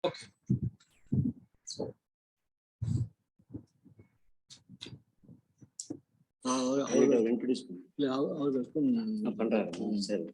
Okay. introduce பண்றாரு. சரி.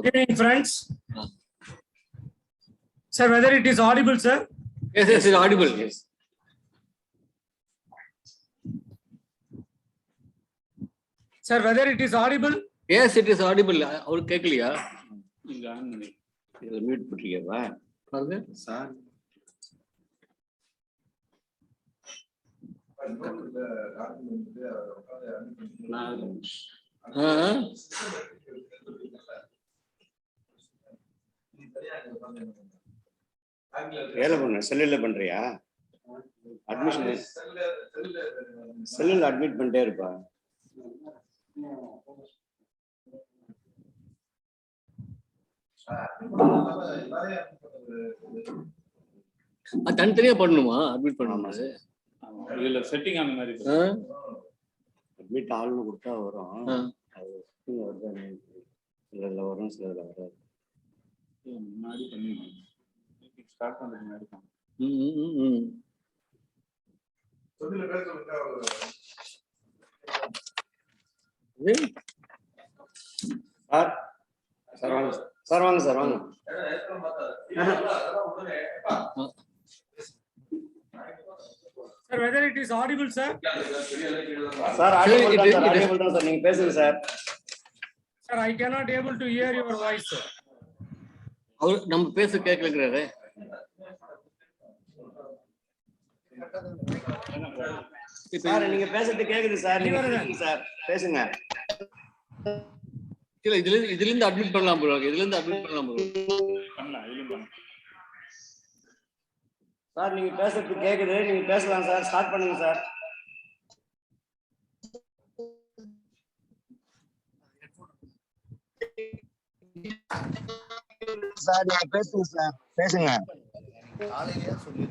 Good evening, friends. Sir, whether it is audible, sir? Yes, yes, it is audible. Yes. Sir, whether it is audible? Yes, it is audible. அவர் கேட்கலையா? இங்க on பண்ணி. இத mute பண்ணிக்கவா? பாருங்க sir. வேலை பண்ண செல்லுல பண்றியா? அட்மிஷன் செல்லுல அட்மிட் பண்ணிட்டே இருப்பா. தனித்தனியா பண்ணணுமா? அட்மிட் பண்ணணுமா? இதுல செட்டிங் அந்த மாதிரி அட்மிட் ஆள்னு கொடுத்தா வரும். அது வருது சிலதுல வரும் சிலதுல வராது. முன்னாடி பண்ணி ஸ்டார்ட் பண்றது முன்னாடி சார் சார் வாங்க சார் வாங்க சார் வாங்க. Sir, whether it is audible, sir? Sir, audible தான் சார். நீங்க பேசுங்க sir. Sir, I cannot able to hear your voice, sir. அவர் நம்ம பேச கேட்கலங்கறாரே. சார் நீங்க பேசுறது கேக்குது சார். நீங்க சார் பேசுங்க. இல்ல இதுல இருந்து அட்மிட் பண்ணலாம் bro. இதுல இருந்து அட்மிட் பண்ணலாம் bro. பண்ணலாம் இதுல பண்ணலாம். சார் நீங்க பேசுறது கேக்குது. நீங்க பேசலாம் சார். ஸ்டார்ட் பண்ணுங்க சார். சார் நீங்க பேசுங்க சார். பேசுங்க. காலையிலே சொல்லி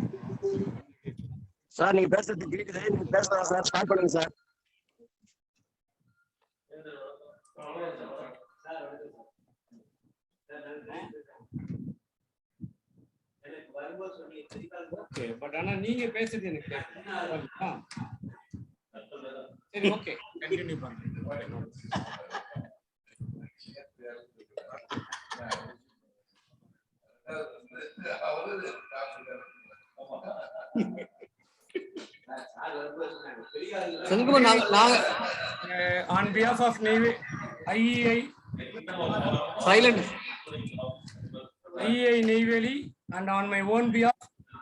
சார் நீங்க பேசுறது கேக்குது. நீங்க பேசலாம் சார். ஸ்டார்ட் பண்ணுங்க சார். ஓகே, பட் ஆனா நீங்க பேசுறது எனக்கு கேக்குது. சரி, ஓகே, கண்டினியூ பண்ணுங்க. On behalf of IEI silent IEI Neyveli and on my own behalf,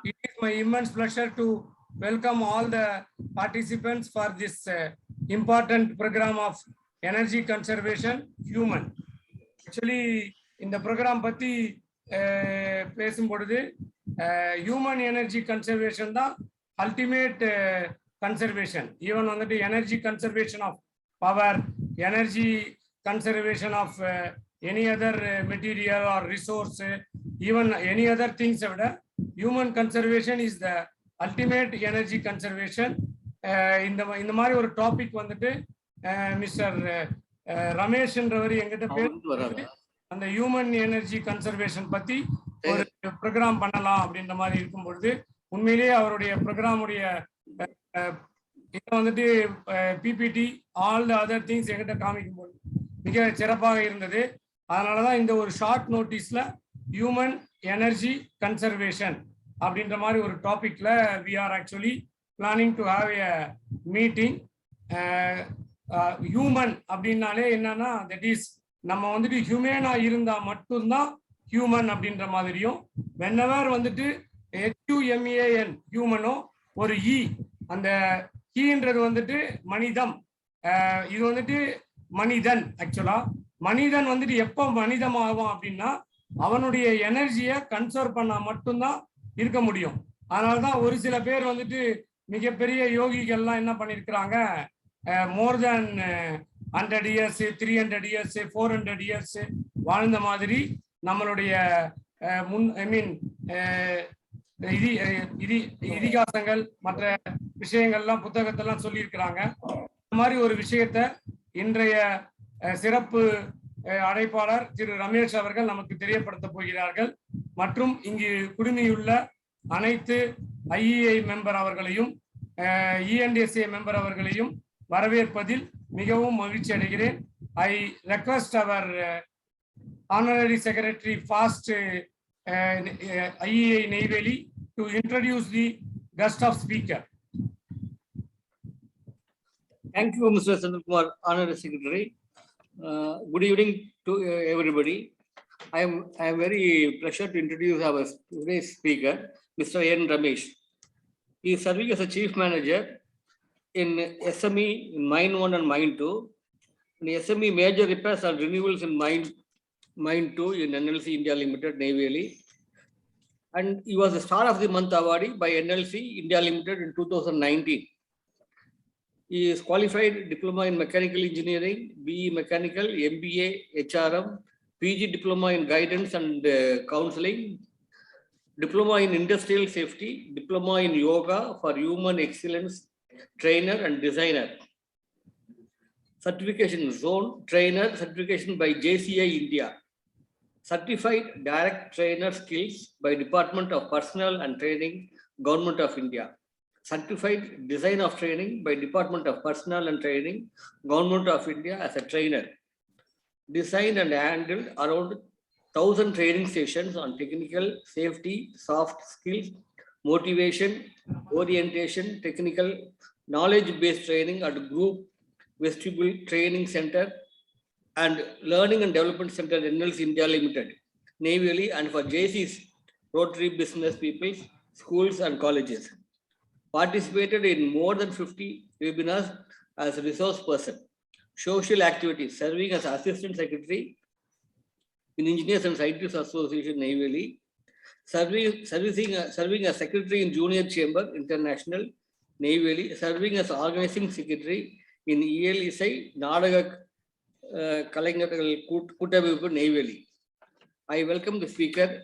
it is my immense pleasure to welcome all the participants for this important program of energy conservation human. Actually, in the program பத்தி பேசும்பொழுது human energy conservation தான் ultimate conservation. Even வந்துட்டு energy conservation of power, energy conservation of any other material or resource, even any other things விட human conservation is the ultimate energy conservation. இந்த மாதிரி ஒரு topic வந்துட்டு mister ரமேஷ்ன்றவர் எங்கிட்ட பேர் அந்த ஹியூமன் எனர்ஜி கன்சர்வேஷன் பத்தி ஒரு ப்ரோக்ராம் பண்ணலாம் அப்படின்ற மாதிரி இருக்கும் பொழுது உண்மையிலேயே அவருடைய ப்ரோக்ராமுடைய இதை வந்துட்டு PPT all the other things எங்கிட்ட காமிக்கும் போது மிக சிறப்பாக இருந்தது. அதனாலதான் இந்த ஒரு ஷார்ட் நோட்டீஸ்ல ஹியூமன் எனர்ஜி கன்சர்வேஷன் அப்படின்ற மாதிரி ஒரு டாபிக்ல we are actually planning to have a meeting. Human அப்படின்னாலே என்னன்னா தட் இஸ் நம்ம வந்துட்டு ஹியூமனா இருந்தா மட்டும்தான் ஹியூமன் அப்படின்ற மாதிரியும், வென்னவர் வந்துட்டு HUMAN ஹியூமனோ ஒரு இ, அந்த ஈன்றது வந்துட்டு மனிதம், இது வந்துட்டு மனிதன். ஆக்சுவலா மனிதன் வந்துட்டு எப்போ மனிதமாகும் அப்படின்னா அவனுடைய எனர்ஜியை கன்சர்வ் பண்ணா மட்டும்தான் இருக்க முடியும். அதனாலதான் ஒரு சில பேர் வந்துட்டு மிகப்பெரிய யோகிகள்லாம் என்ன பண்ணிருக்கிறாங்க, மோர் தேன் 100 இயர்ஸ், 300 இயர்ஸ், 400 இயர்ஸ் வாழ்ந்த மாதிரி நம்மளுடைய இதிகாசங்கள் மற்ற விஷயங்கள்லாம் புத்தகத்தெல்லாம் சொல்லியிருக்கிறாங்க. இந்த மாதிரி ஒரு விஷயத்த இன்றைய சிறப்பு அழைப்பாளர் திரு ரமேஷ் அவர்கள் நமக்கு தெரியப்படுத்த போகிறார்கள். மற்றும் இங்கு குடுமியுள்ள அனைத்து ஐஇஐ மெம்பர் அவர்களையும் இஎன்டிஎஸ்ஏ மெம்பர் அவர்களையும் வரவேற்பதில் மிகவும் மகிழ்ச்சி அடைகிறேன். I request our honorary secretary fast IEI Neyveli to introduce the guest of speaker. Thank you, Mr. Sandrakumar, Honorary Secretary. Good evening to everybody. I am very pleasure to introduce our today's speaker, Mr. N. Ramesh. He is serving as a Chief Manager in SME in Mine 1 and Mine 2. In SME major repairs and renewals in Mine 2 in NLC India Limited, Neyveli. And he was the Star of the Month awardee by NLC India Limited in 2019. He is qualified diploma in mechanical engineering, BE mechanical, MBA, HRM, PG diploma in guidance and counseling, diploma in industrial safety, diploma in yoga for human excellence, trainer and designer. Certification zone trainer, certification by JCI India. Certified direct trainer skills by Department of Personnel and Training, Government of India. Certified design of training by Department of Personnel and Training, Government of India as a trainer. Designed and handled around 1,000 training sessions on technical, safety, soft skills, motivation, orientation, technical, knowledge-based training at Group Vestibule Training Center and Learning and Development Center NLC India Limited, Neyveli, and for JC's Rotary Business People, schools and colleges. Participated in more than 50 webinars as a resource person. Social activities, serving as Assistant Secretary in Engineers and Scientists Association, Neyveli. Serving as Secretary in Junior Chamber International, Neyveli. Serving as Organizing Secretary in ELSI, Nadaga Kalangatal Kutavipu, Neyveli. I welcome the speaker,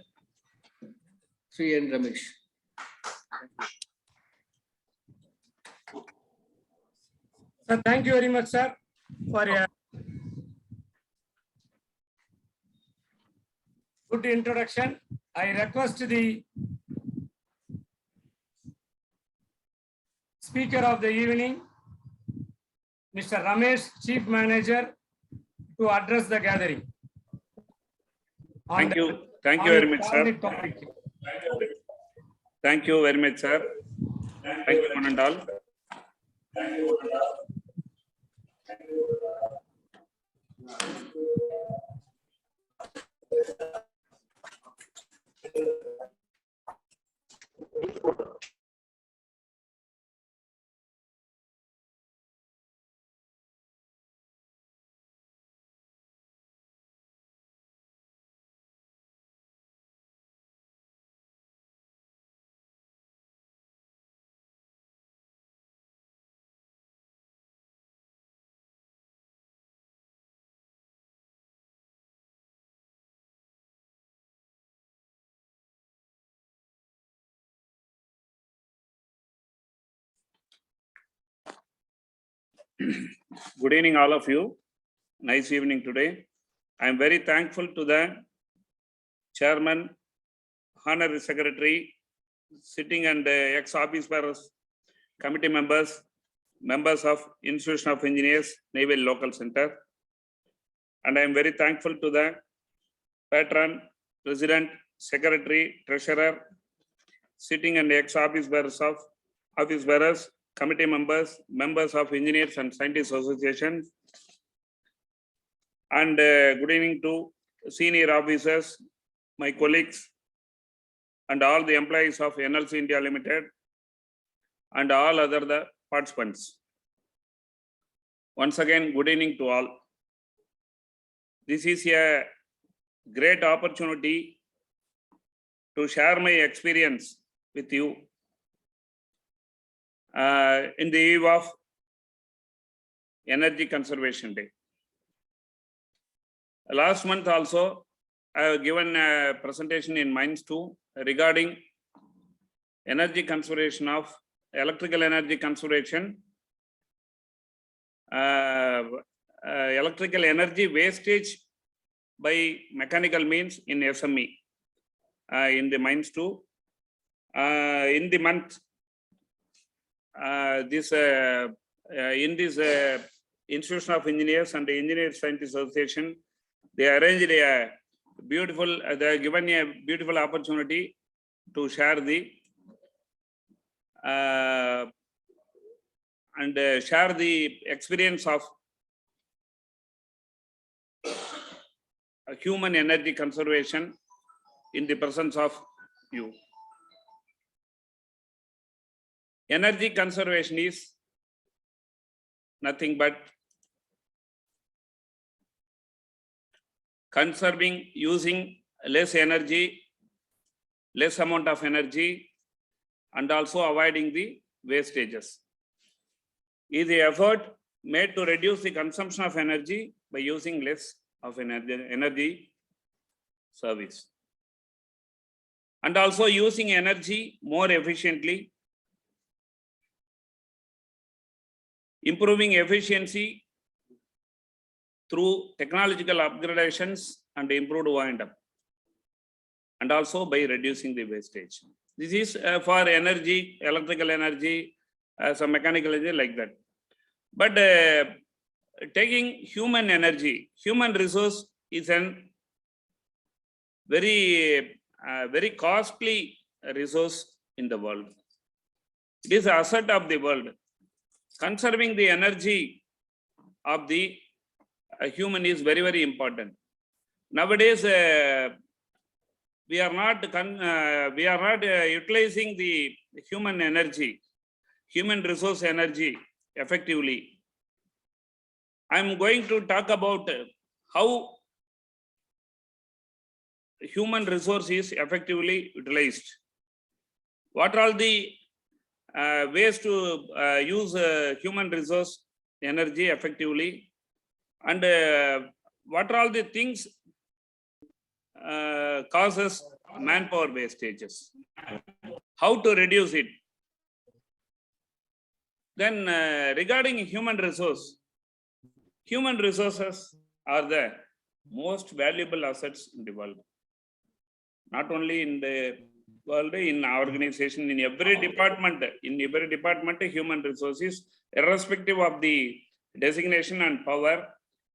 Sri N. Ramesh. Sir, thank you very much, sir, for your good introduction. I request the speaker of the evening, Mr. Ramesh, Chief Manager, to address the gathering. Thank you. Thank you very much, sir. Thank you very much, sir. Thank you, one and all. Good evening, all of you. Nice evening today. I am very thankful to the Chairman, Honorary Secretary, sitting and ex-office bearers, committee members, members of Institution of Engineers, Neyveli Local Center. And I am very thankful to the Patron, President, Secretary, Treasurer, sitting and ex-office bearers of office bearers, committee members, members of Engineers and Scientists Association, and good evening to senior officers, my colleagues, and all the employees of NLC India Limited, and all other participants. Once again, good evening to all. This is a great opportunity to share my experience with you in the eve of Energy Conservation Day. Last month also, I have given a presentation in Minds 2 regarding energy conservation of electrical energy conservation, electrical energy wastage by mechanical means in SME in the Minds 2. In the month, in this Institution of Engineers and the Engineer Scientist Association, they arranged a beautiful, they are given a beautiful opportunity to share the share the experience of human energy conservation in the presence of you. Energy conservation is nothing but conserving, using less energy, less amount of energy, and also avoiding the wastages. Is the effort made to reduce the consumption of energy by using less of energy service, and also using energy more efficiently, improving efficiency through technological upgradations and improved wind-up, and also by reducing the wastage. This is for energy, electrical energy, some mechanical energy like that. But taking human energy, human resource is an very, very costly resource in the world. It is an asset of the world. Conserving the energy of the human is very, very important. Nowadays, we are not utilizing the human energy, human resource energy effectively. I'm going to talk about how human resource is effectively utilized. What are the ways to use human resource energy effectively, and what are all the things causes manpower wastages, how to reduce it. Then regarding human resource, human resources are the most valuable assets in the world. Not only in the world, in our organization, in every department, human resources, irrespective of the designation and power,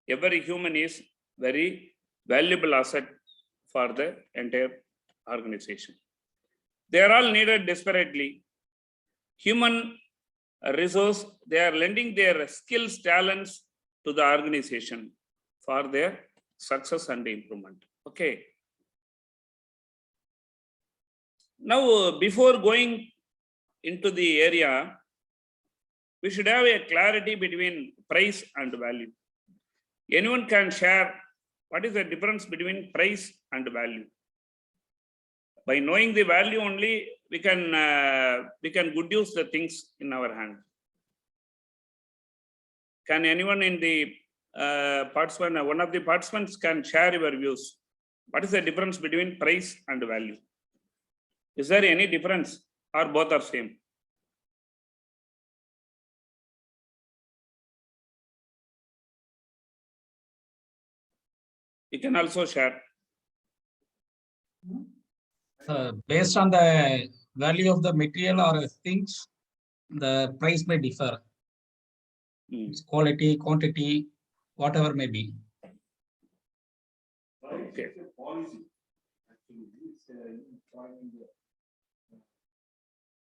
every human is very valuable asset for the entire organization. They are all needed desperately. Human resource, they are lending their skills, talents to the organization for their success and improvement. Okay. Now, before going into the area, we should have a clarity between price and value. Anyone can share what is the difference between price and value. By knowing the value only, we can good use the things in our hand. Can anyone in the participant, one of the participants can share your views? What is the difference between price and value? Is there any difference or both are same? You can also share. Based on the value of the material or things, the price may differ. It's quality, quantity, whatever may be. Okay.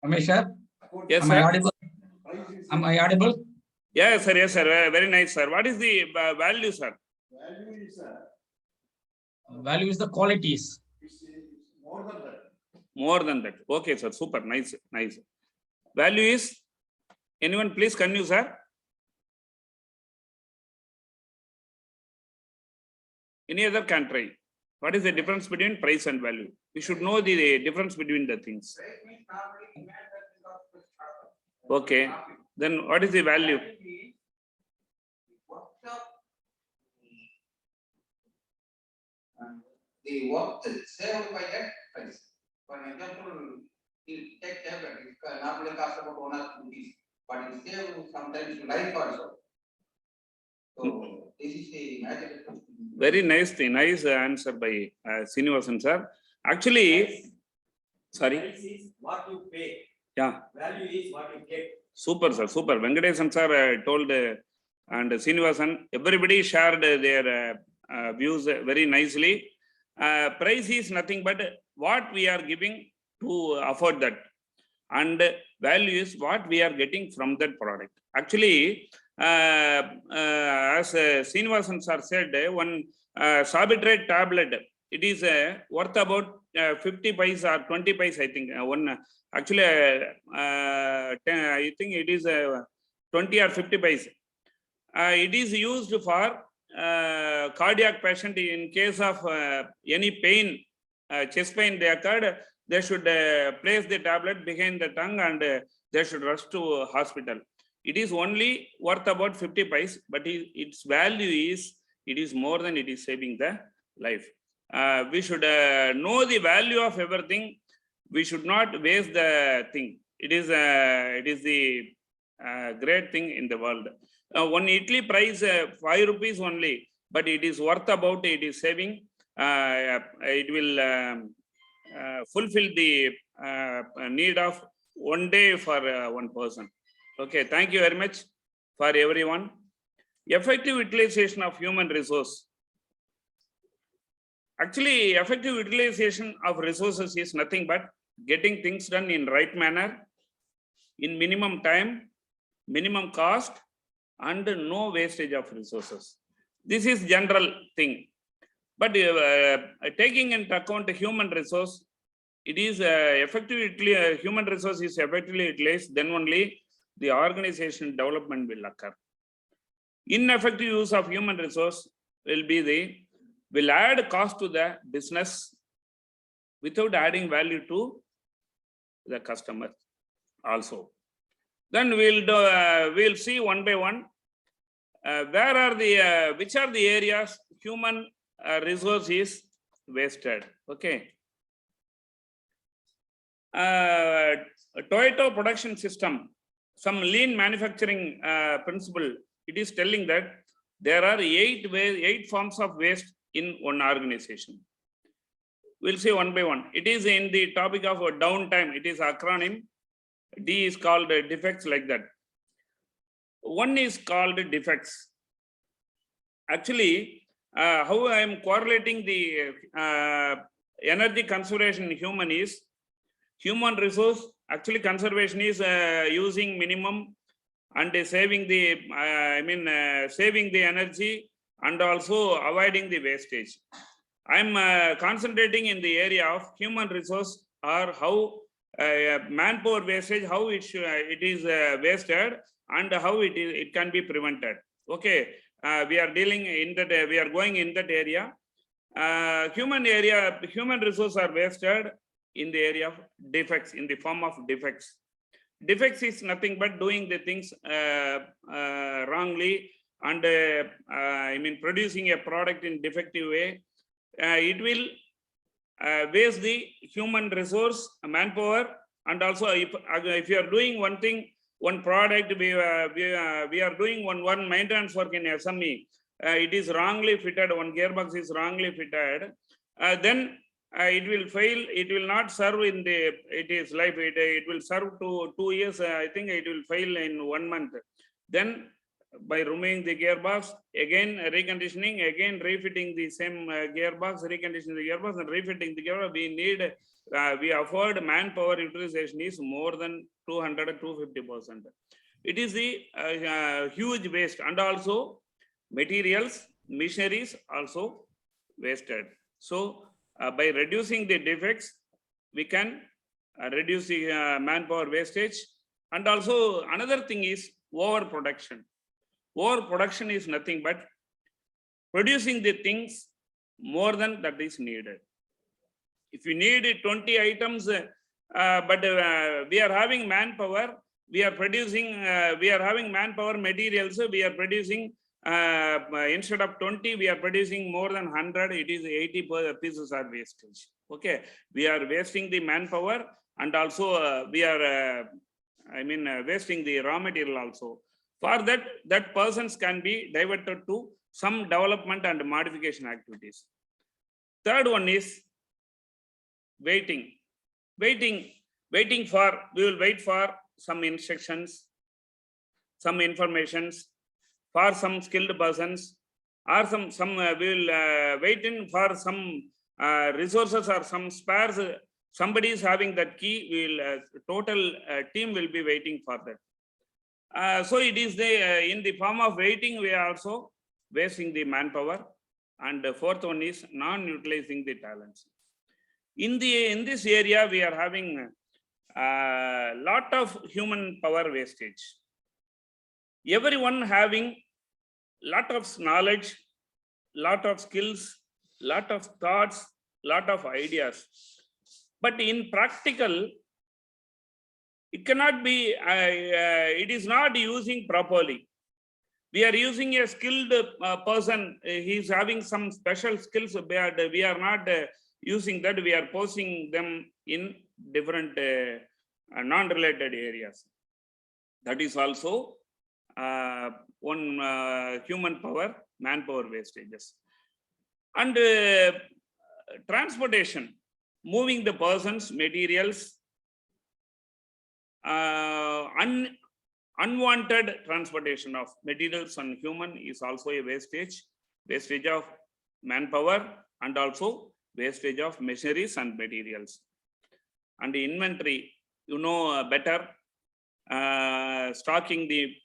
Amisha? Yes, Am sir. I audible? Am I audible? Yes, sir. Yes, sir. Very nice, sir. What is the value, sir? Value is the qualities. More than that. Okay, sir. Super. Nice. Nice. Value is, anyone please can you, sir? Any other can try. What is the difference between price and value? We should know the difference between the things. Okay. Then what is the value? The work saved by that price. For example, you take tablet, it normally costs about 1 or 2 rupees, but it saves sometimes life also. So this is the magic. Very nice thing, nice answer by Srinivasan sir. Actually, sorry. Price is what you pay. Yeah. Value is what you get. Super, sir. Super. Venkatesan sir told and Srinivasan, everybody shared their views very nicely. Price is nothing but what we are giving to afford that, and value is what we are getting from that product. Actually, as Srinivasan sir said, one Sabitrate tablet, it is worth about 50 paise or 20 paise, I think. Actually, I think it is 20 or 50 paise. It is used for cardiac patient in case of any pain, chest pain they occurred, they should place the tablet behind the tongue and they should rush to hospital. It is only worth about 50 paise, but its value is, it is more than it is saving the life. We should know the value of everything. We should not waste the thing. It is the great thing in the world. One Italy price 5 rupees only, but it is worth about, it is saving. It will fulfill the need of one day for one person. Okay, thank you very much for everyone. Effective utilization of human resource. Actually, effective utilization of resources is nothing but getting things done in right manner, in minimum time, minimum cost, and no wastage of resources. This is general thing. But taking into account the human resource, it is effectively, human resource is effectively utilized, then only the organization development will occur. Ineffective use of human resource will add cost to the business without adding value to the customer also. Then we'll see one by one where are the which are the areas human resource is wasted. Okay. Toyota production system, some lean manufacturing principle, it is telling that there are 8 forms of waste in one organization. We'll see one by one. It is in the topic of downtime. It is acronym. D is called defects, like that. One is called defects. Actually, how I am correlating the energy conservation in human is, human resource, actually conservation is using minimum and saving the, saving the energy and also avoiding the wastage. I'm concentrating in the area of human resource, or how manpower wastage, how it is wasted and how it can be prevented. Okay, we are dealing in that, we are going in that area. Human resources are wasted in the area of defects, in the form of defects. Defects is nothing but doing the things wrongly and producing a product in defective way. It will waste the human resource, manpower, and also if you are doing one thing, one product, we are doing one maintenance work in SME, it is wrongly fitted, one gearbox is wrongly fitted, then it will fail, it will not serve in its life, it will serve to 2 years, I think it will fail in 1 month. Then by removing the gearbox, again reconditioning, again refitting the same gearbox, reconditioning the gearbox and refitting the gearbox, we need, we afford manpower utilization is more than 200 to 250%. It is the huge waste, and also materials, machineries also wasted. So by reducing the defects, we can reduce the manpower wastage. And also another thing is overproduction. Overproduction is nothing but producing the things more than that is needed. If you need 20 items, but we are having manpower, we are producing, we are having manpower materials, we are producing, instead of 20, we are producing more than 100, it is 80 pieces are wastage. Okay, we are wasting the manpower, and also we are, wasting the raw material also. For that, that persons can be diverted to some development and modification activities. Third one is waiting. Waiting for, we will wait for some instructions, some informations for some skilled persons, or we will wait in for some resources or some spares. Somebody is having that key, we will total team will be waiting for that. So it is the in the form of waiting, we are also wasting the manpower. And the fourth one is non-utilizing the talents. In this area, we are having a lot of human power wastage. Everyone having lot of knowledge, lot of skills, lot of thoughts, lot of ideas. But in practical, it cannot be, it is not using properly. We are using a skilled person, he is having some special skills, but we are not using that, we are posting them in different non-related areas. That is also one human power, manpower wastages. And transportation, moving the persons, materials, unwanted transportation of materials and human is also a wastage of manpower, and also wastage of machineries and materials. And the inventory, you know better, stocking the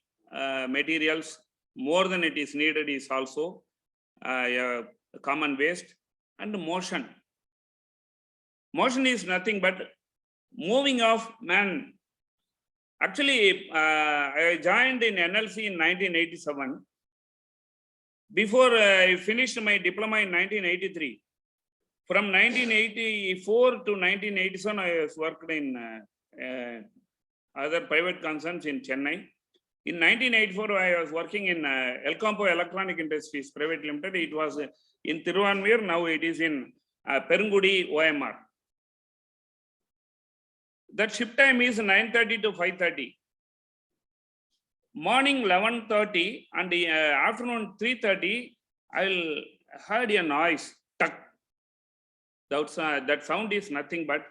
materials more than it is needed is also a common waste. And motion is nothing but moving of man. Actually, I joined in NLC in 1987. Before I finished my diploma in 1983. From 1984 to 1987, I was worked in other private concerns in Chennai. In 1984, I was working in El Campo Electronic Industries Private Limited. It was in Tiruvanmiyur. Now it is in Perungudi, OMR. That shift time is 9:30 to 5:30. Morning 11:30 and afternoon 3:30, I will heard a noise. Tuck. That sound is nothing but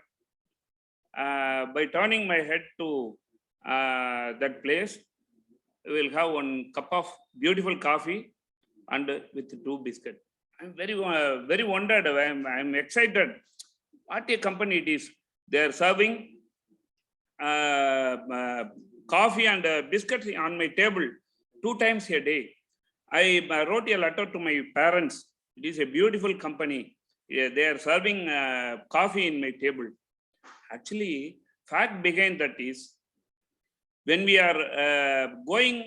by turning my head to that place, we will have one cup of beautiful coffee and with 2 biscuits. I'm very wondered. I'm excited. What a company it is. They are serving coffee and biscuits on my table 2 times a day. I wrote a letter to my parents. It is a beautiful company. They are serving coffee in my table. Actually, fact behind that is, when we are going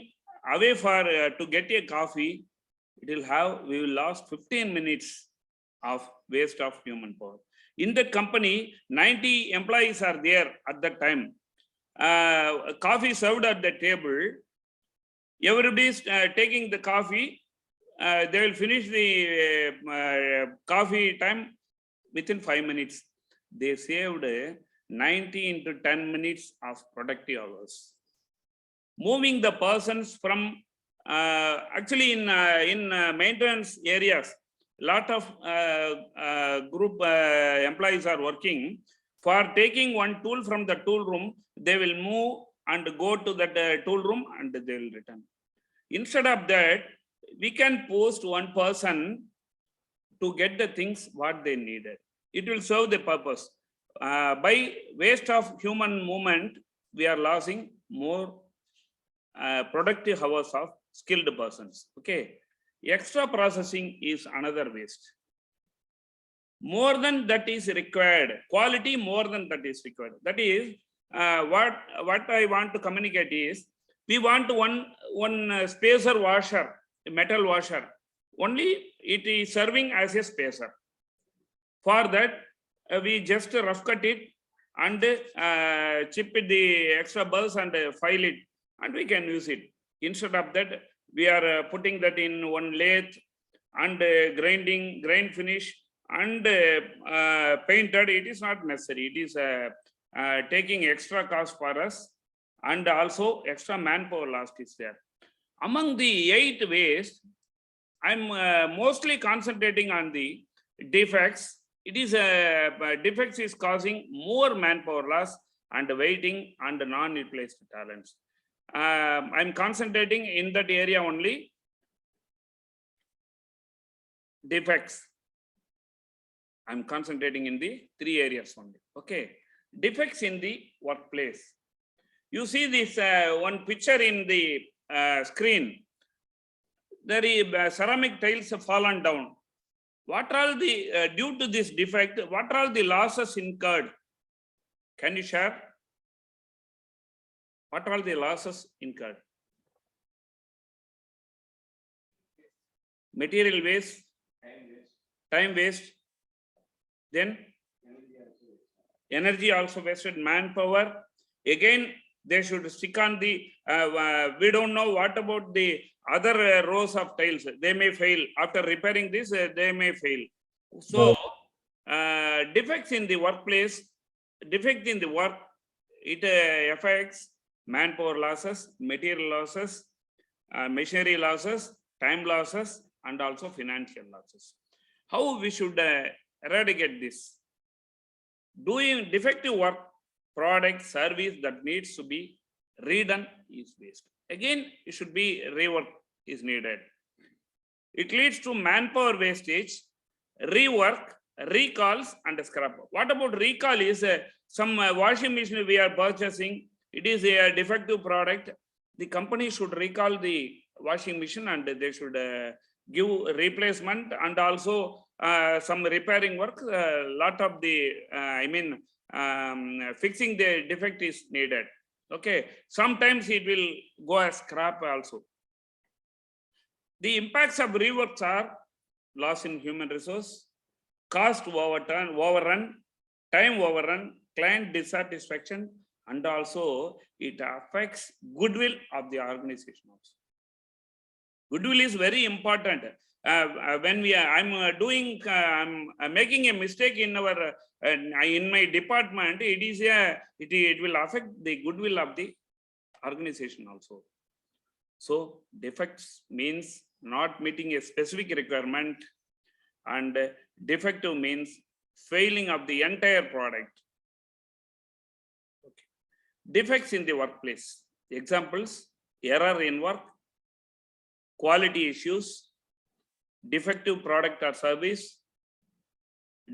away for to get a coffee, we will lose 15 minutes of waste of human power. In that company, 90 employees are there at that time. Coffee served at the table. Everybody is taking the coffee. They will finish the coffee time within 5 minutes. They saved 90 into 10 minutes of productive hours. Moving the persons from actually in maintenance areas, lot of group employees are working. For taking one tool from the tool room, they will move and go to that tool room and they will return. Instead of that, we can post one person to get the things what they needed. It will serve the purpose. By waste of human movement, we are losing more productive hours of skilled persons. Okay, extra processing is another waste. More than that is required. Quality more than that is required. That is what I want to communicate is, we want one spacer washer, a metal washer. Only it is serving as a spacer. For that, we just rough cut it and chip the extra bus and file it, and we can use it. Instead of that, we are putting that in one lathe and grinding, grind finish and painted. It is not necessary. It is taking extra cost for us, and also extra manpower loss is there. Among the 8 ways, I'm mostly concentrating on the defects. It is defects is causing more manpower loss and waiting and non-utilized talents. I'm concentrating in that area only. Defects. I'm concentrating in the 3 areas only. Okay. Defects in the workplace. You see this one picture in the screen. There is ceramic tiles have fallen down. What are the due to this defect? What are the losses incurred? Can you share? What are the losses incurred? Material waste, time waste, then energy also wasted, manpower. Again, they should stick on the, we don't know what about the other rows of tiles. They may fail. After repairing this, they may fail. So, defects in the workplace, defect in the work, it affects manpower losses, material losses, machinery losses, time losses, and also financial losses. How we should eradicate this? Doing defective work, product, service that needs to be redone is waste. Again, it should be rework is needed. It leads to manpower wastage, rework, recalls, and scrap. What about recall is some washing machine we are purchasing, it is a defective product. The company should recall the washing machine and they should give replacement, and also some repairing work. Lot of the, fixing the defect is needed. Okay, sometimes it will go as scrap also. The impacts of reworks are loss in human resource, cost overrun, time overrun, client dissatisfaction, and also it affects goodwill of the organization also. Goodwill is very important. When I'm making a mistake in our in my department, it will affect the goodwill of the organization also. So defects means not meeting a specific requirement, and defective means failing of the entire product. Okay. Defects in the workplace. Examples: error in work, quality issues, defective product or service,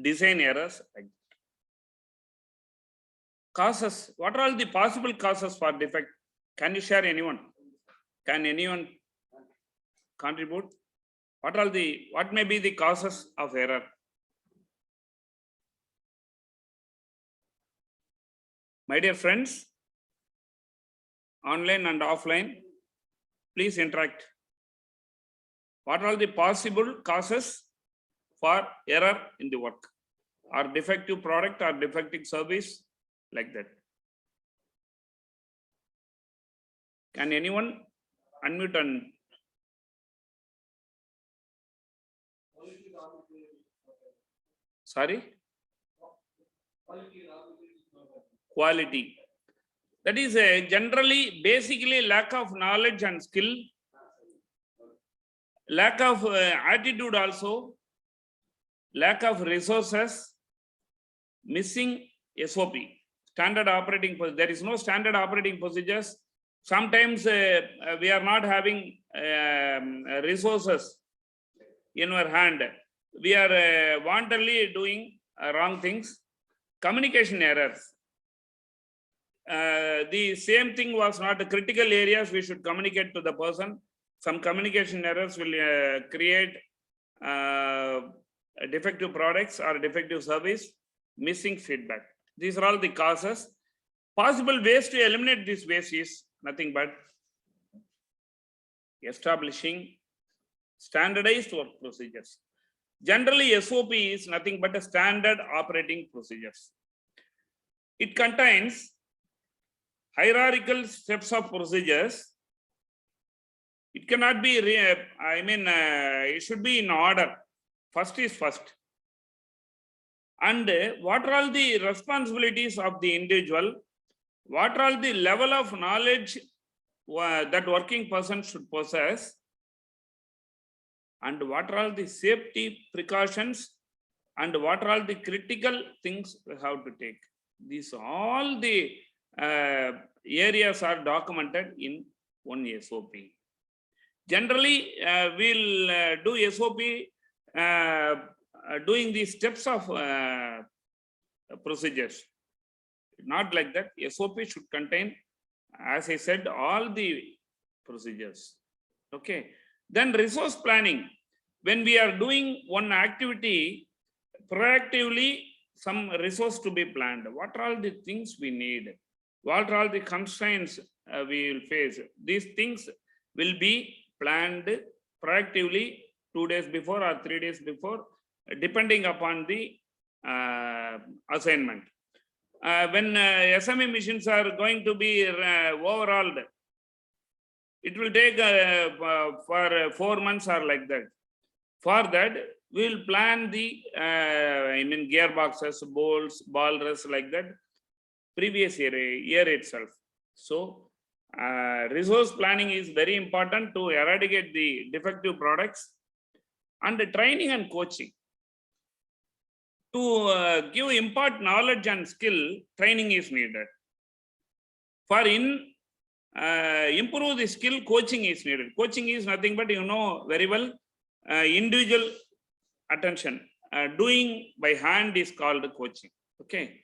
design errors. Causes. What are all the possible causes for defect? Can you share anyone? Can anyone contribute? What may be the causes of error? My dear friends, online and offline, please interact. What are the possible causes for error in the work, or defective product or defective service, like that? Can anyone unmute and sorry? Quality. That is generally, basically lack of knowledge and skill, lack of attitude also, lack of resources, missing SOP, standard operating procedure. There is no standard operating procedures. Sometimes we are not having resources in our hand. We are wantonly doing wrong things. Communication errors. The same thing was not the critical areas we should communicate to the person. Some communication errors will create defective products or defective service, missing feedback. These are all the causes. Possible ways to eliminate this waste is nothing but establishing standardized work procedures. Generally, SOP is nothing but a standard operating procedures. It contains hierarchical steps of procedures. It cannot be, it should be in order. First is first. And what are all the responsibilities of the individual? What are all the level of knowledge that working person should possess? And what are all the safety precautions? And what are all the critical things we have to take? These all the areas are documented in one SOP. Generally, we'll do SOP doing the steps of procedures. Not like that. SOP should contain, as I said, all the procedures. Okay. Then resource planning. When we are doing one activity, proactively some resource to be planned. What are all the things we need? What are all the constraints we will face? These things will be planned proactively 2 days before or 3 days before, depending upon the assignment. When SME missions are going to be overhauled, it will take for 4 months or like that. For that, we will plan the gearboxes, bolts, ball rests like that previous year itself. So resource planning is very important to eradicate the defective products, and the training and coaching. To impart knowledge and skill, training is needed. For improve the skill, coaching is needed. Coaching is nothing but, you know very well, individual attention. Doing by hand is called coaching. Okay.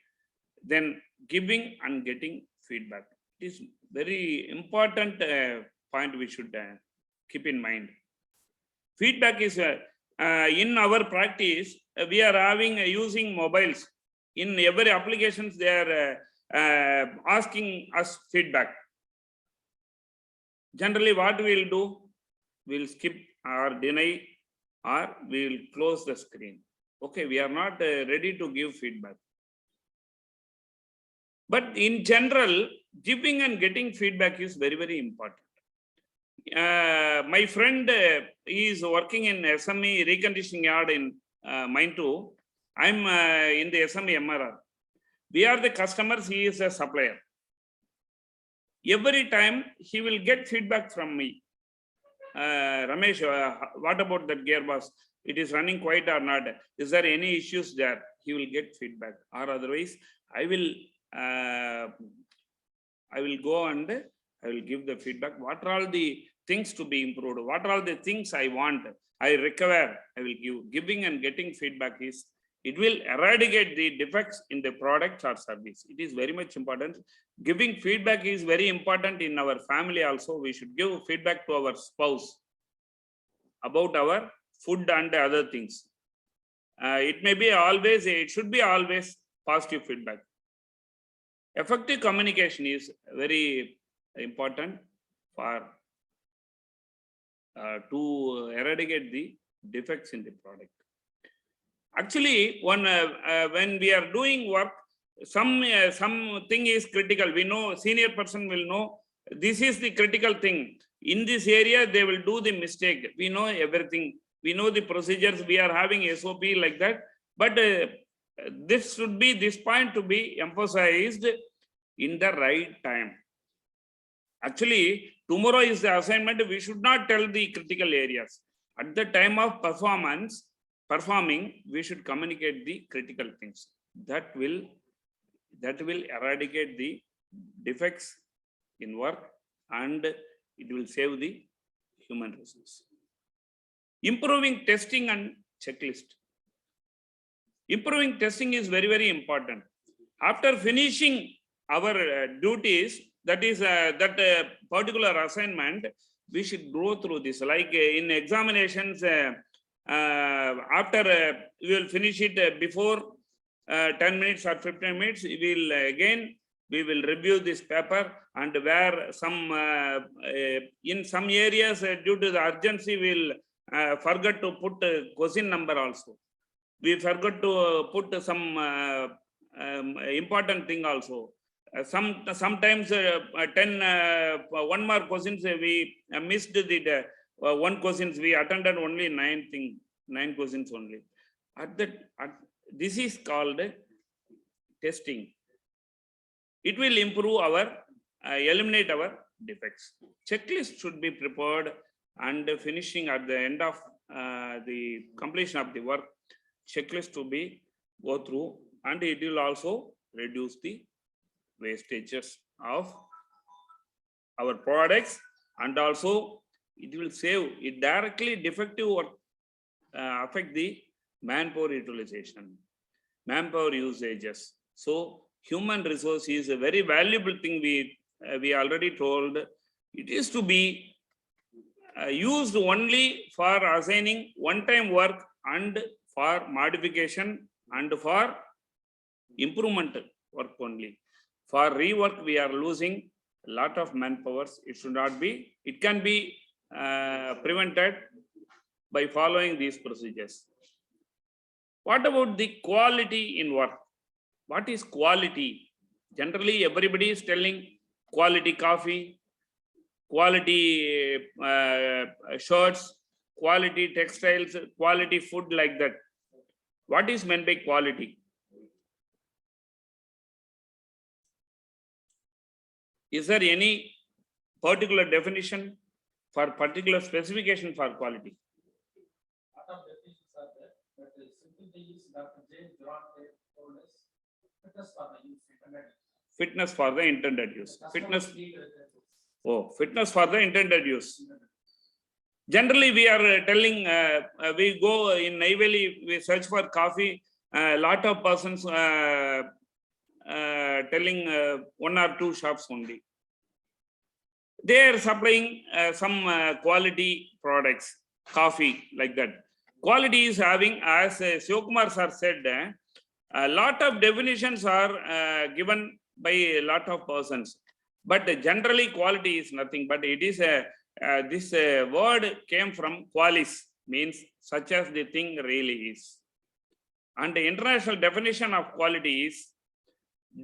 Then giving and getting feedback. It is very important point we should keep in mind. Feedback is in our practice, we are having using mobiles. In every applications, they are asking us feedback. Generally, what we will do, we will skip or deny, or we will close the screen. Okay, we are not ready to give feedback. But in general, giving and getting feedback is very, very important. My friend is working in SME reconditioning yard in mine too. I'm in the SME MRR. We are the customers, he is a supplier. Every time he will get feedback from me. Ramesh, what about that gearbox? It is running quite or not? Is there any issues there? He will get feedback. Or otherwise, I will go and I will give the feedback. What are all the things to be improved? What are all the things I want? I require. I will give. Giving and getting feedback is, it will eradicate the defects in the product or service. It is very much important. Giving feedback is very important in our family also. We should give feedback to our spouse about our food and other things. It may be always, it should be always positive feedback. Effective communication is very important for to eradicate the defects in the product. Actually, when we are doing work, something is critical. We know, senior person will know, this is the critical thing. In this area, they will do the mistake. We know everything. We know the procedures. We are having SOP like that. But this should be, this point to be emphasized in the right time. Actually, tomorrow is the assignment. We should not tell the critical areas. At the time of performing, we should communicate the critical things. That will eradicate the defects in work, and it will save the human resource. Improving testing and checklist. Improving testing is very, very important. After finishing our duties, that is that particular assignment, we should go through this. Like in examinations, after we will finish it before 10 minutes or 15 minutes, we will review this paper, and where some in some areas due to the urgency, we'll forget to put question number also. We forgot to put some important thing also. Sometimes 1 mark questions we missed the one questions we attended only 9 questions only. This is called testing. It will improve our eliminate our defects. Checklist should be prepared and finishing at the end of the completion of the work. Checklist to be go through, and it will also reduce the wastages of our products, and also it will save it directly defective or affect the manpower utilization, manpower usages. So human resource is a very valuable thing. We already told it is to be used only for assigning one-time work and for modification and for improvement work only. For rework, we are losing a lot of manpower. It should not be. It can be prevented by following these procedures. What about the quality in work? What is quality? Generally, everybody is telling quality coffee, quality shirts, quality textiles, quality food, like that. What is meant by quality? Is there any particular definition for particular specification for quality? Lot of definitions are there, but the simple thing is Dr. James Durant told us fitness for the intended use. Fitness for the intended use. Fitness for the intended use. Generally, we are telling, we go in Neyveli, we search for coffee. A lot of persons telling 1 or 2 shops only. They are supplying some quality products, coffee, like that. Quality is having, as Sivakumar sir said, a lot of definitions are given by a lot of persons. But generally, quality is nothing but it is this word came from qualis, means such as the thing really is. And the international definition of quality is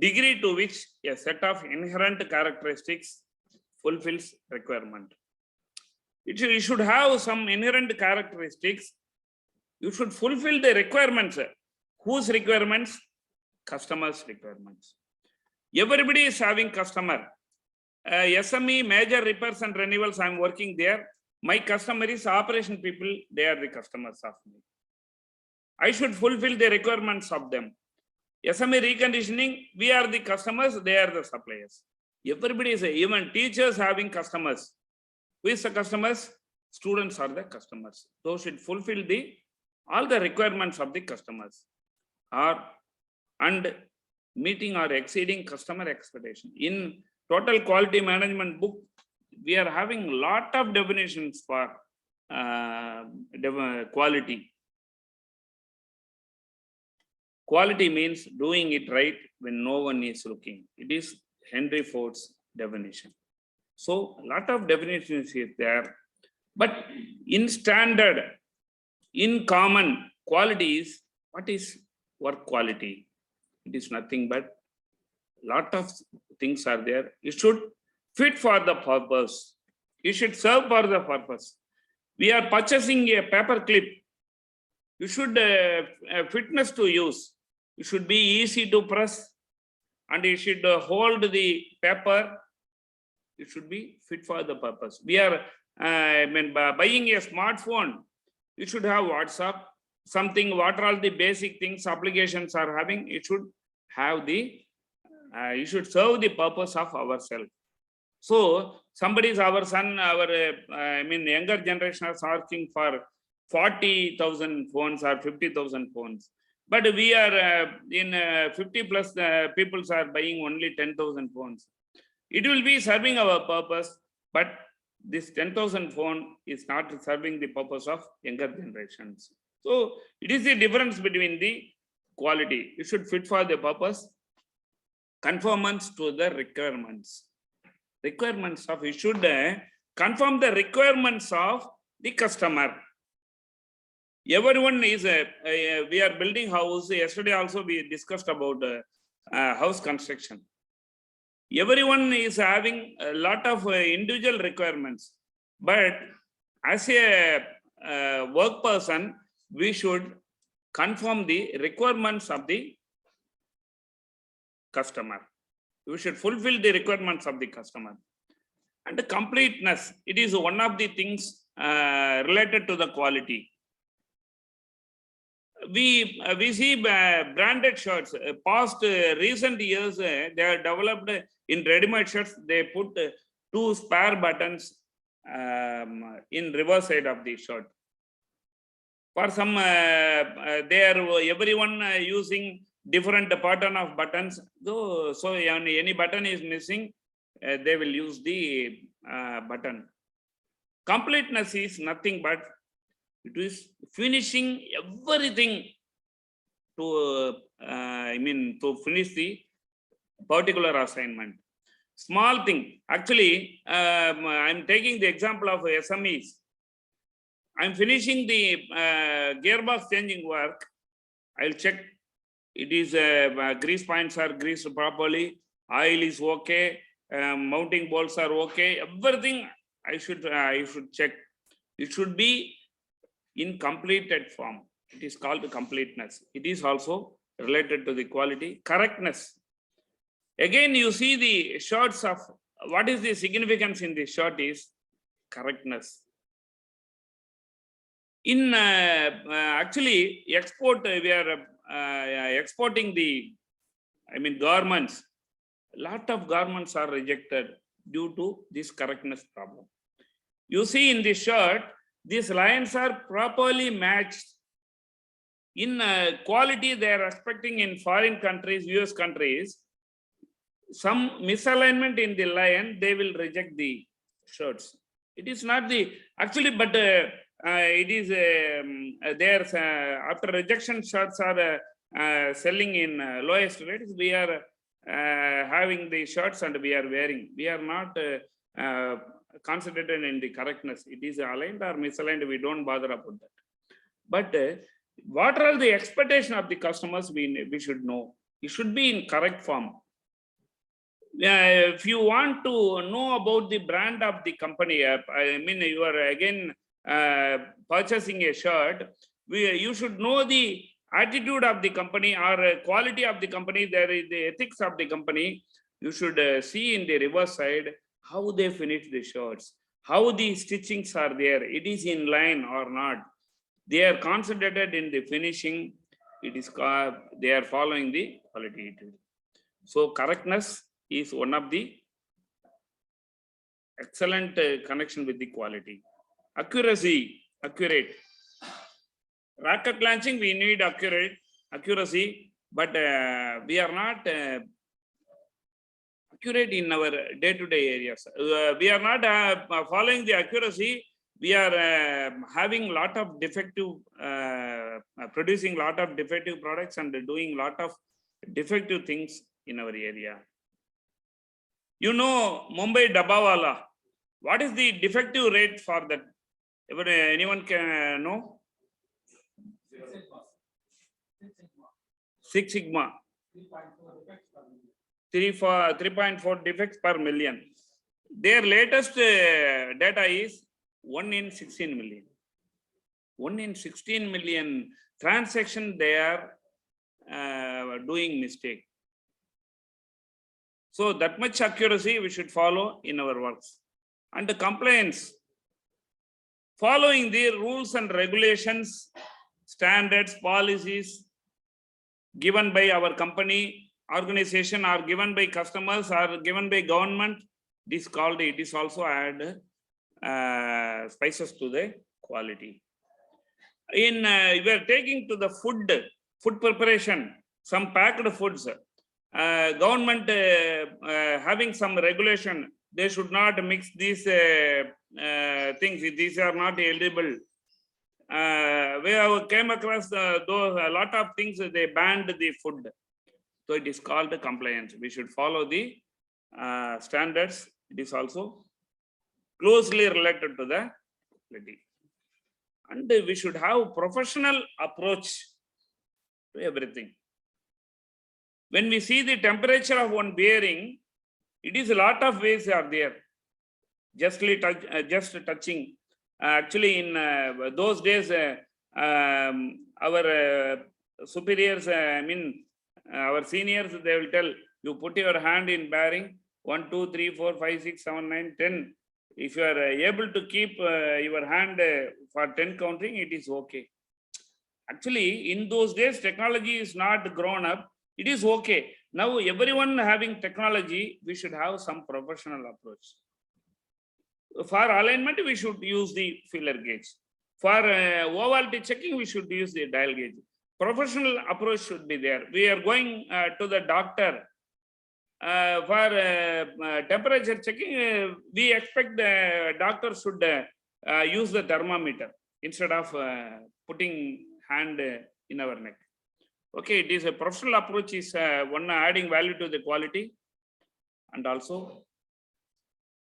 degree to which a set of inherent characteristics fulfills requirement. You should have some inherent characteristics. You should fulfill the requirements. Whose requirements? Customers' requirements. Everybody is having customer. SME, major repairs and renewals, I am working there. My customer is operation people, they are the customers of me. I should fulfill the requirements of them. SME reconditioning, we are the customers, they are the suppliers. Everybody is, even teachers having customers. Who is the customers? Students are the customers. Those should fulfill all the requirements of the customers, and meeting or exceeding customer expectation. In total quality management book, we are having a lot of definitions for quality. Quality means doing it right when no one is looking. It is Henry Ford's definition. So a lot of definitions is there, but in standard, in common, quality is, what is work quality? It is nothing but lot of things are there. It should fit for the purpose. It should serve for the purpose. We are purchasing a paper clip. You should fitness to use. It should be easy to press, and it should hold the paper. It should be fit for the purpose. We are buying a smartphone. You should have WhatsApp, something, what are all the basic things applications are having. It should have the, you should serve the purpose of ourselves. So somebody is our son, our younger generation is asking for 40,000 phones or 50,000 phones. But we are in 50 plus people are buying only 10,000 phones. It will be serving our purpose, but this 10,000 phone is not serving the purpose of younger generations. So it is the difference between the quality. It should fit for the purpose, conformance to the requirements. Requirements of, it should conform the requirements of the customer. Everyone is, we are building house. Yesterday also we discussed about house construction. Everyone is having a lot of individual requirements, but as a work person, we should confirm the requirements of the customer. We should fulfill the requirements of the customer. And the completeness, it is one of the things related to the quality. We see branded shirts. Past recent years, they are developed in ready-made shirts. They put 2 spare buttons in reverse side of the shirt. For some, they are everyone using different pattern of buttons. So any button is missing, they will use the button. Completeness is nothing but it is finishing everything to to finish the particular assignment. Small thing. Actually, I'm taking the example of SMEs. I'm finishing the gearbox changing work. I'll check it is grease points are greased properly, oil is okay, mounting bolts are okay. Everything I should check. It should be in completed form. It is called completeness. It is also related to the quality. Correctness. Again, you see the shirts of what is the significance in the shirt is correctness. In actually export, we are exporting the, garments. Lot of garments are rejected due to this correctness problem. You see in this shirt, these lines are properly matched. In quality, they are expecting in foreign countries, US countries, some misalignment in the line, they will reject the shirts. It is not the, actually, but it is there's after rejection shirts are selling in lowest rates. We are having the shirts and we are wearing. We are not concentrated in the correctness. It is aligned or misaligned. We don't bother about that. But what are the expectation of the customers? We should know. It should be in correct form. If you want to know about the brand of the company, you are again purchasing a shirt, you should know the attitude of the company or quality of the company. There is the ethics of the company. You should see in the reverse side how they finish the shirts, how the stitchings are there. It is in line or not. They are concentrated in the finishing. It is called, they are following the quality. So correctness is one of the excellent connection with the quality. Accuracy, accurate. Rocket launching, we need accuracy, but we are not accurate in our day-to-day areas. We are not following the accuracy. We are having lot of defective, producing lot of defective products and doing lot of defective things in our area. You know, Mumbai Dabbawala, what is the defective rate for that? Anyone can know? 6 sigma. 3.4 defects per million. Their latest data is 1 in 16 million. 1 in 16 million transaction they are doing mistake. So that much accuracy we should follow in our works. And the compliance, following the rules and regulations, standards, policies given by our company, organization, or given by customers, or given by government. This called, it is also add spices to the quality. In we are taking to the food preparation, some packed foods. Government having some regulation, they should not mix these things. These are not eligible. We have came across those a lot of things. They banned the food, so it is called compliance. We should follow the standards. It is also closely related to the quality, and we should have professional approach to everything. When we see the temperature of one bearing, it is a lot of ways are there. Just touching. Actually, in those days, our superiors, our seniors, they will tell you put your hand in bearing 1, 2, 3, 4, 5, 6, 7, 9, 10. If you are able to keep your hand for 10 counting, it is okay. Actually, in those days, technology is not grown up. It is okay. Now, everyone having technology, we should have some professional approach. For alignment, we should use the feeler gauge. For ovality checking, we should use the dial gauge. Professional approach should be there. We are going to the doctor for temperature checking. We expect the doctor should use the thermometer instead of putting hand in our neck. Okay, it is a professional approach is one adding value to the quality, and also,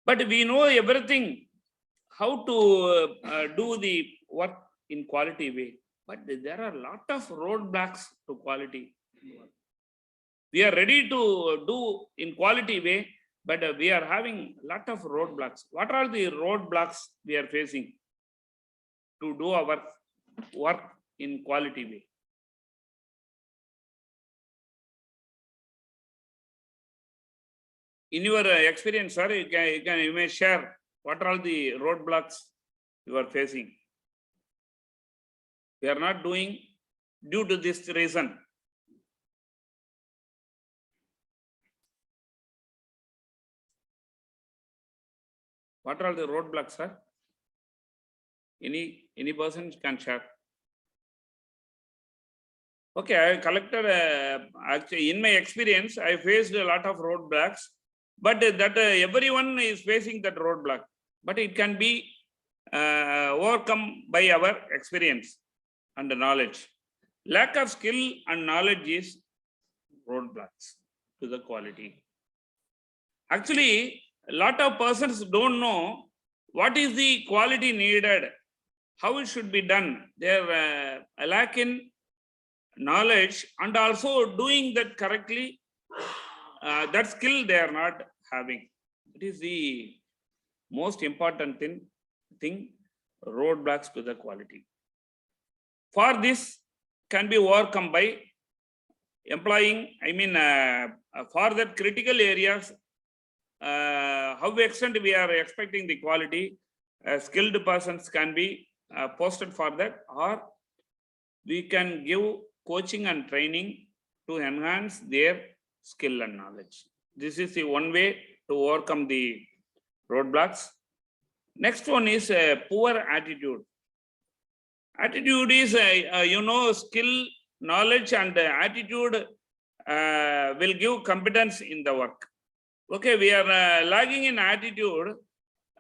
but we know everything how to do the work in quality way. But there are a lot of roadblocks to quality. We are ready to do in quality way, but we are having a lot of roadblocks. What are the roadblocks we are facing to do our work in quality way? In your experience, sir, you may share what are the roadblocks you are facing. We are not doing due to this reason. What are the roadblocks, sir? Any person can share. Okay, I collected, actually in my experience, I faced a lot of roadblocks, but that everyone is facing that roadblock, but it can be overcome by our experience and knowledge. Lack of skill and knowledge is roadblocks to the quality. Actually, a lot of persons don't know what is the quality needed, how it should be done. They're lacking knowledge and also doing that correctly. That skill they are not having. It is the most important thing, roadblocks to the quality. For this can be overcome by employing, for that critical areas, how extent we are expecting the quality, skilled persons can be posted for that, or we can give coaching and training to enhance their skill and knowledge. This is the one way to overcome the roadblocks. Next one is poor attitude. Attitude is, skill, knowledge, and attitude will give competence in the work. Okay, we are lagging in attitude.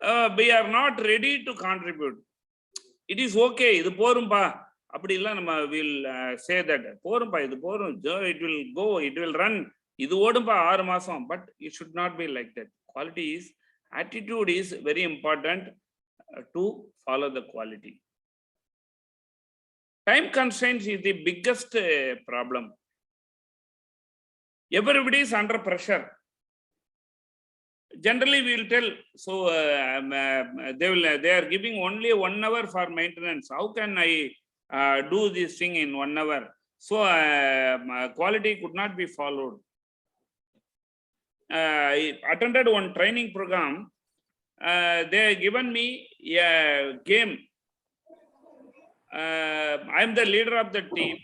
We are not ready to contribute. It is okay. Idu porumpa. Appadilla nama will say that porumpa idu porum. It will go. It will run. Idu odumpa 6 masam. But it should not be like that. Quality is, attitude is very important to follow the quality. Time constraints is the biggest problem. Everybody is under pressure. Generally, we will tell, so they are giving only 1 hour for maintenance. How can I do this thing in 1 hour? So quality could not be followed. I attended one training program. They have given me a game. I am the leader of the team.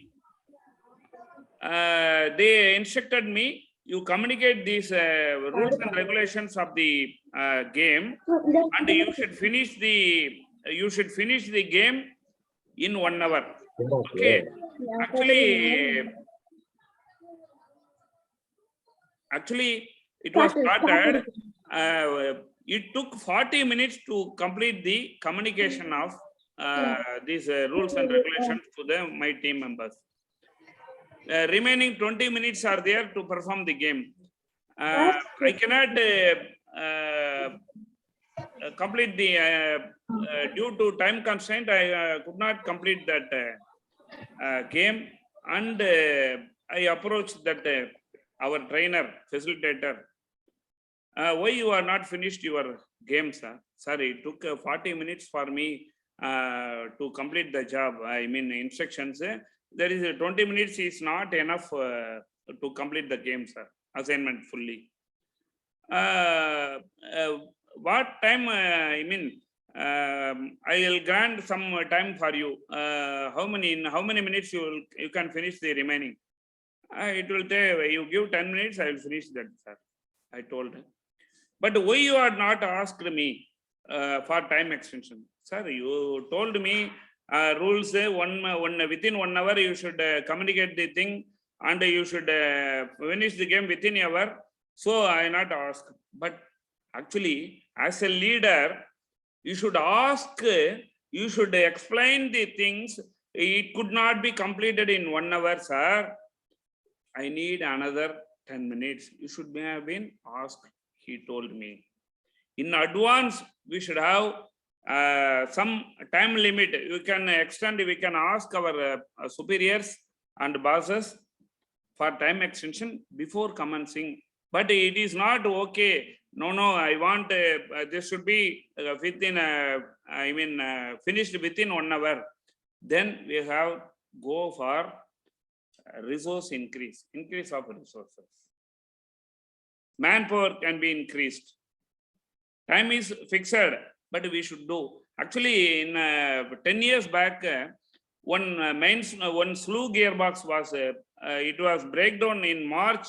They instructed me, you communicate these rules and regulations of the game, and you should finish the game in 1 hour. Okay. Actually, it was started. It took 40 minutes to complete the communication of these rules and regulations to my team members. Remaining 20 minutes are there to perform the game. I cannot complete the due to time constraint. I could not complete that game, and I approached that our trainer, facilitator, why you are not finished your game, sir? Sir, it took 40 minutes for me to complete the job. I mean, instructions. There is 20 minutes is not enough to complete the game, sir. Assignment fully. What time? I mean, I will grant some time for you. How many minutes you can finish the remaining? It will take. You give 10 minutes. I will finish that, sir. I told him. But why you are not asked me for time extension, sir? You told me rules. Within 1 hour you should communicate the thing, and you should finish the game within an hour. So I not asked. But actually, as a leader, you should ask. You should explain the things. It could not be completed in 1 hour, sir. I need another 10 minutes. You should have been asked. He told me. In advance, we should have some time limit. We can extend, we can ask our superiors and bosses for time extension before commencing. But it is not okay. No, I want this should be within, finished within 1 hour. Then we have go for resource increase of resources. Manpower can be increased. Time is fixed, but we should do. Actually, in 10 years back, one slew gearbox was it was breakdown in March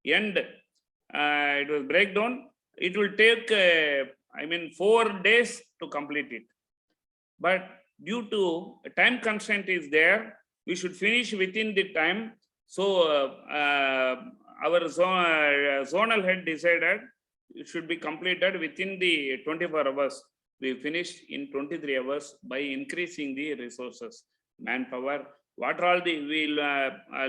end. It was breakdown. It will take 4 days to complete it. But due to time constraint is there, we should finish within the time. So our zonal head decided it should be completed within the 24 hours. We finished in 23 hours by increasing the resources, manpower. What are all the, we'll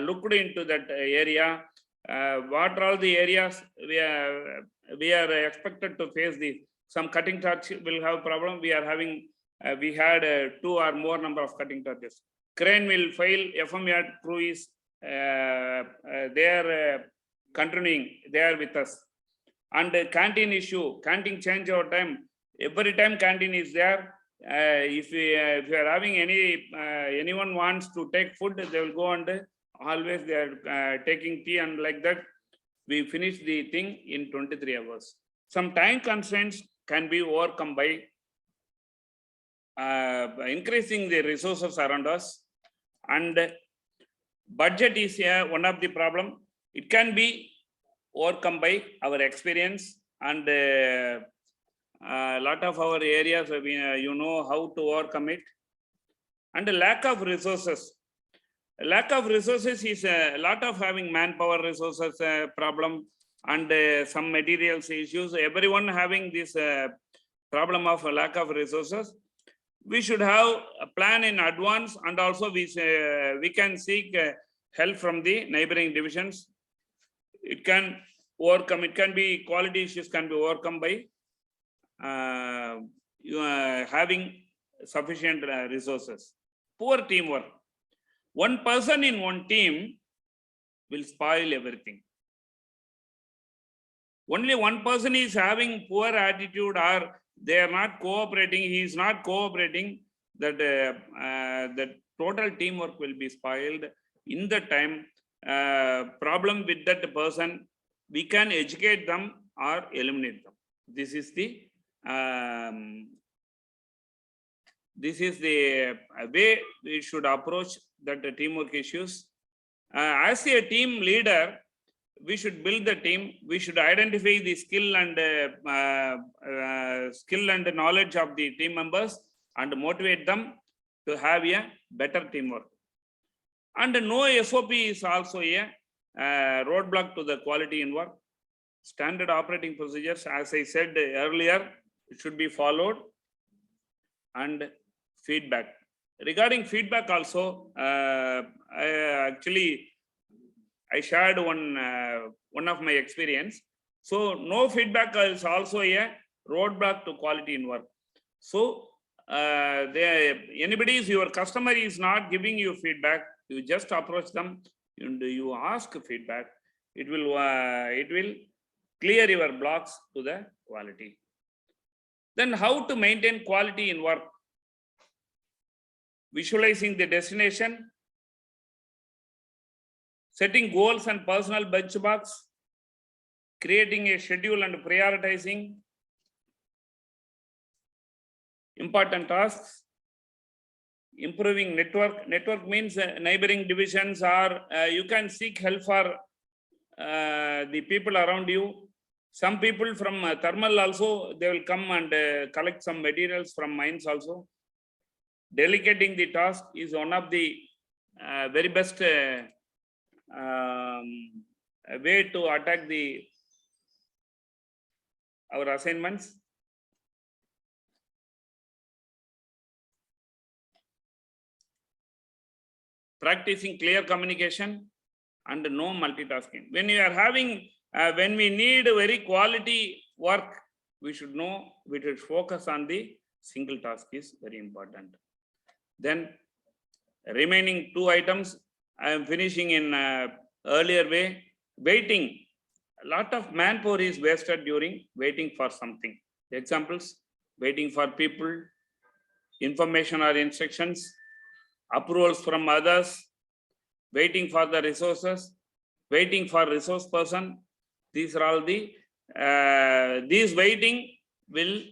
looked into that area. What are all the areas we are expected to face the, some cutting torch will have problem. We are having, we had 2 or more number of cutting torches. Crane will fail, FMR crew is, they are continuing, they are with us. And canteen issue, canteen change over time. Every time canteen is there. If we are having anyone wants to take food, they will go and always they are taking tea, and like that we finish the thing in 23 hours. Some time constraints can be overcome by increasing the resources around us, and budget is one of the problem. It can be overcome by our experience, and a lot of our areas you know how to overcome it. And the lack of resources. Lack of resources is a lot of having manpower resources problem, and some materials issues. Everyone having this problem of lack of resources. We should have a plan in advance, and also we can seek help from the neighboring divisions. It can overcome. It can be quality issues can be overcome by having sufficient resources. Poor teamwork. One person in one team will spoil everything. Only one person is having poor attitude, or they are not cooperating, he is not cooperating, that the total teamwork will be spoiled. In the time, problem with that person, we can educate them or eliminate them. This is the way we should approach that teamwork issues. As a team leader, we should build the team. We should identify the skill and knowledge of the team members and motivate them to have a better teamwork. And no SOP is also a roadblock to the quality in work. Standard operating procedures, as I said earlier, it should be followed. And feedback. Regarding feedback also, I shared one of my experience. So no feedback is also a roadblock to quality in work. So your customer is not giving you feedback, you just approach them and you ask feedback. It will clear your blocks to the quality. Then how to maintain quality in work? Visualizing the destination, setting goals and personal benchmarks, creating a schedule and prioritizing important tasks, improving network. Network means neighboring divisions, or you can seek help for the people around you. Some people from thermal also, they will come and collect some materials from mines also. Delegating the task is one of the very best way to attack our assignments. Practicing clear communication and no multitasking. When you are having, when we need very quality work, we should know, we should focus on the single task is very important. Then remaining 2 items, I am finishing in earlier way. Waiting, a lot of manpower is wasted during waiting for something. Examples, waiting for people, information or instructions, approvals from others, waiting for the resources, waiting for resource person. These are all the, these waiting will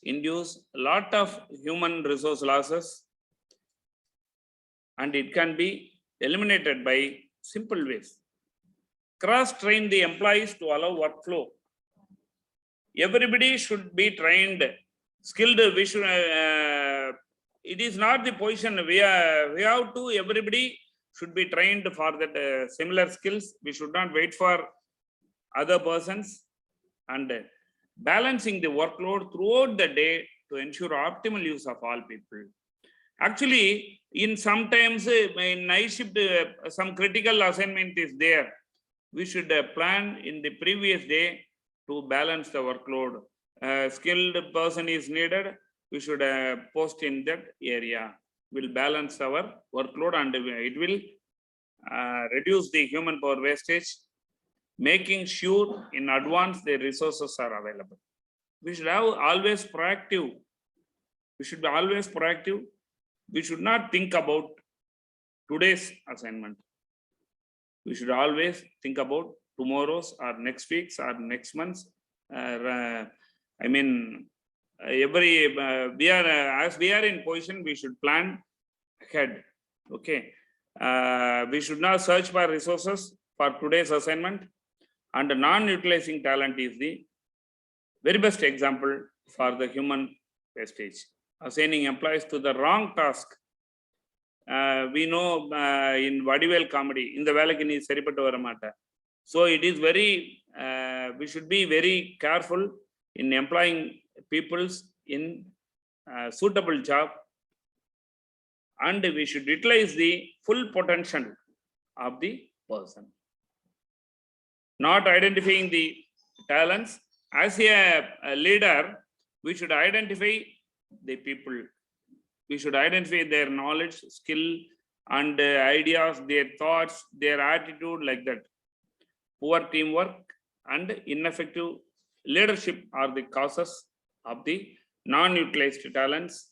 induce a lot of human resource losses, and it can be eliminated by simple ways. Cross-train the employees to allow workflow. Everybody should be trained, skilled. We should, it is not the position we have to, everybody should be trained for that similar skills. We should not wait for other persons, and balancing the workload throughout the day to ensure optimal use of all people. Actually, in sometimes in night shift, some critical assignment is there. We should plan in the previous day to balance the workload. Skilled person is needed, we should post in that area. Will balance our workload, and it will reduce the human power wastage, making sure in advance the resources are available. We should have always proactive. We should be always proactive. We should not think about today's assignment. We should always think about tomorrow's or next week's or next month's. I mean, every we are as we are in position, we should plan ahead. Okay, we should not search for resources for today's assignment, and non-utilizing talent is the very best example for the human wastage. Assigning employees to the wrong task. We know in Vadivel comedy, in the Valakini Seripattu Varamata. So it is very, we should be very careful in employing peoples in suitable job, and we should utilize the full potential of the person. Not identifying the talents. As a leader, we should identify the people. We should identify their knowledge, skill, and ideas, their thoughts, their attitude, like that. Poor teamwork and ineffective leadership are the causes of the non-utilized talents.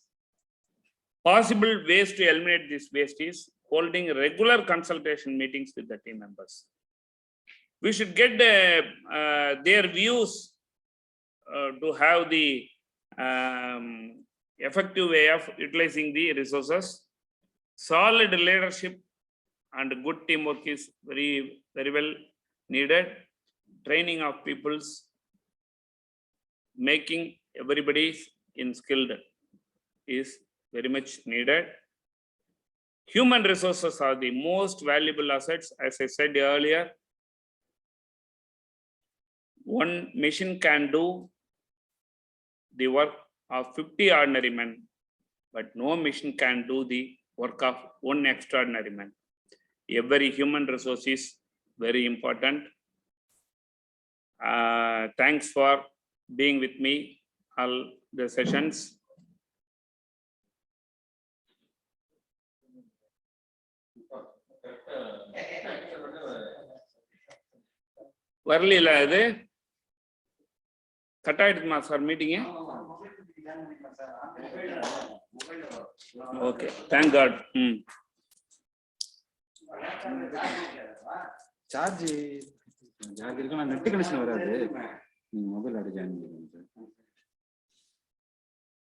Possible ways to eliminate this waste is holding regular consultation meetings with the team members. We should get their views to have the effective way of utilizing the resources. Solid leadership and good teamwork is very well needed. Training of peoples, making everybody in skilled is very much needed. Human resources are the most valuable assets. As I said earlier, one machine can do the work of 50 ordinary men, but no machine can do the work of one extraordinary man. Every human resource is very important. Thanks for being with me all the sessions. வரல இது cut ஆயிடுமா sir மீட்டிங்கு? Okay, thank God. Charge இருக்குன்னா net connection வராது. நீங்க mobile அடிச்சாங்க.